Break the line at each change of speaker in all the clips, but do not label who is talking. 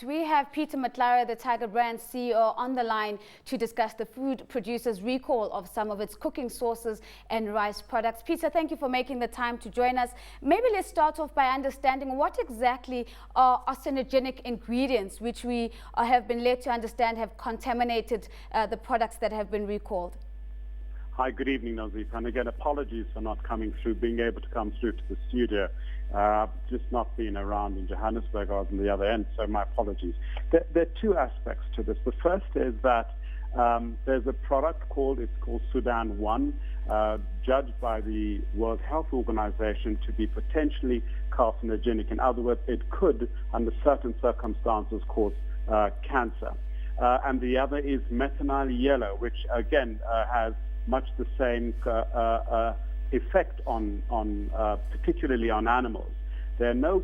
right, we have Peter Matlare, the Tiger Brands CEO, on the line to discuss the food producer's recall of some of its cooking sauces and rice products. Peter, thank you for making the time to join us. Maybe let's start off by understanding what exactly are carcinogenic ingredients which we have been led to understand have contaminated the products that have been recalled.
Hi, good evening, Nazif. And again, apologies for not being able to come through to the studio. Just not being around in Johannesburg. I was on the other end, so my apologies. There are two aspects to this. The first is that there's a product called Sudan 1, judged by the World Health Organization to be potentially carcinogenic. In other words, it could, under certain circumstances, cause cancer. And the other is methanol yellow, which again has much the same effect on particularly on animals. There are no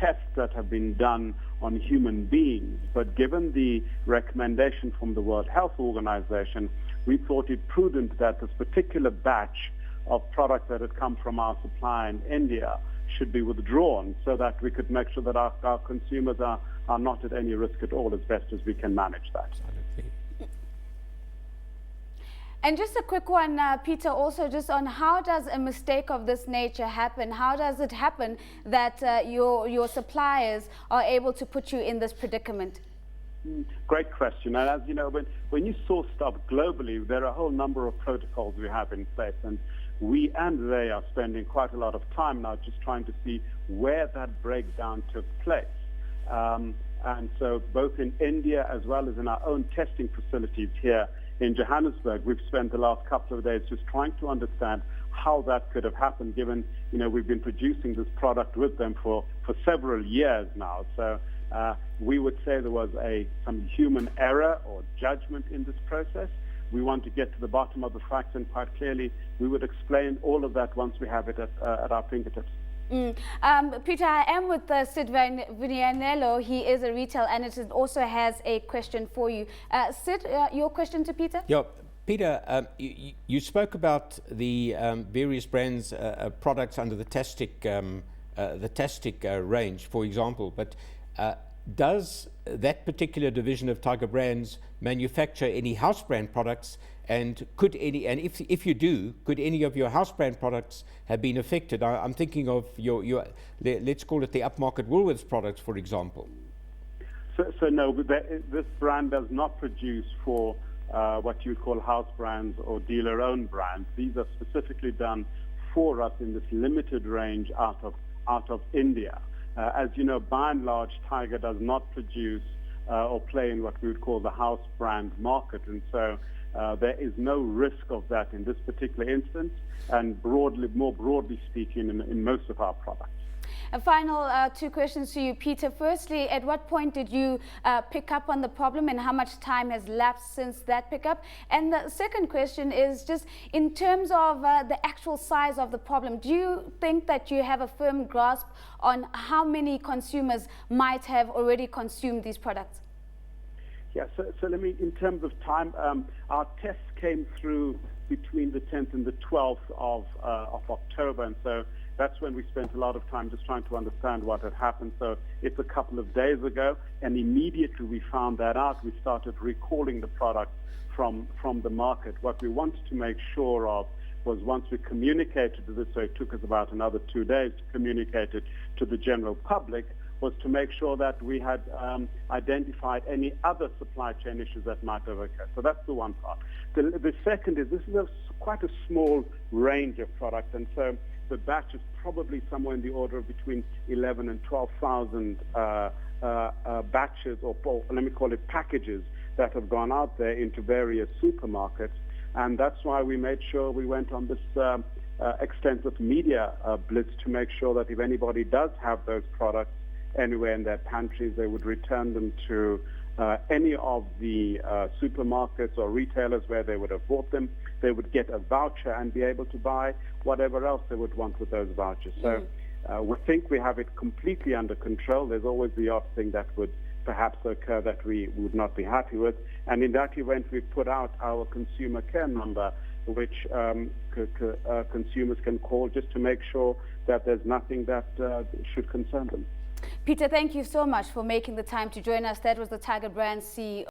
tests that have been done on human beings, but given the recommendation from the World Health Organization, we thought it prudent that this particular batch of products that had come from our supply in India should be withdrawn so that we could make sure that our consumers are not at any risk at all, as best as we can manage that.
And just a quick one, Peter, also just on how does a mistake of this nature happen? How does it happen that your suppliers are able to put you in this predicament?
Great question. And as you know, when you source stuff globally, there are a whole number of protocols we have in place. And we and they are spending quite a lot of time now just trying to see where that breakdown took place. And so both in India as well as in our own testing facilities here in Johannesburg, we've spent the last couple of days just trying to understand how that could have happened, given, we've been producing this product with them for several years now. So we would say there was some human error or judgment in this process. We want to get to the bottom of the facts, and quite clearly we would explain all of that once we have it at our fingertips.
Peter, I am with Sid Vianello. He is a retail analyst and also has a question for you. Sid, your question to Peter?
Yeah, Peter, you spoke about the various brands' products under the Tastic range, for example, but does that particular division of Tiger Brands manufacture any house brand products? And if you do, could any of your house brand products have been affected? I'm thinking of your let's call it the upmarket Woolworths products, for example.
So no, this brand does not produce for what you call house brands or dealer-owned brands. These are specifically done for us in this limited range out of India. As you know, by and large, Tiger does not produce or play in what we would call the house brand market, and so there is no risk of that in this particular instance, and more broadly speaking, in most of our products.
A final two questions to you, Peter. Firstly, at what point did you pick up on the problem, and how much time has lapsed since that pickup? And the second question is just in terms of the actual size of the problem, do you think that you have a firm grasp on how many consumers might have already consumed these products?
Yeah, so let me, in terms of time, our tests came through between the 10th and the 12th of October, and so that's when we spent a lot of time just trying to understand what had happened. So it's a couple of days ago, and immediately we found that out, we started recalling the product from the market. What we wanted to make sure of was once we communicated this, so it took us about another 2 days to communicate it to the general public, was to make sure that we had identified any other supply chain issues that might have occurred. So that's the one part. The second is this is quite a small range of products, and so the batch is probably somewhere in the order of between 11 and 12,000 batches, or let me call it packages, that have gone out there into various supermarkets. And that's why we made sure we went on this extensive media blitz to make sure that if anybody does have those products anywhere in their pantries, they would return them to any of the supermarkets or retailers where they would have bought them. They would get a voucher and be able to buy whatever else they would want with those vouchers. So we think we have it completely under control. There's always the odd thing that would perhaps occur that we would not be happy with. And in that event, we put out our consumer care number, which consumers can call just to make sure that there's nothing that should concern them.
Peter, thank you so much for making the time to join us. That was the Tiger Brands CEO.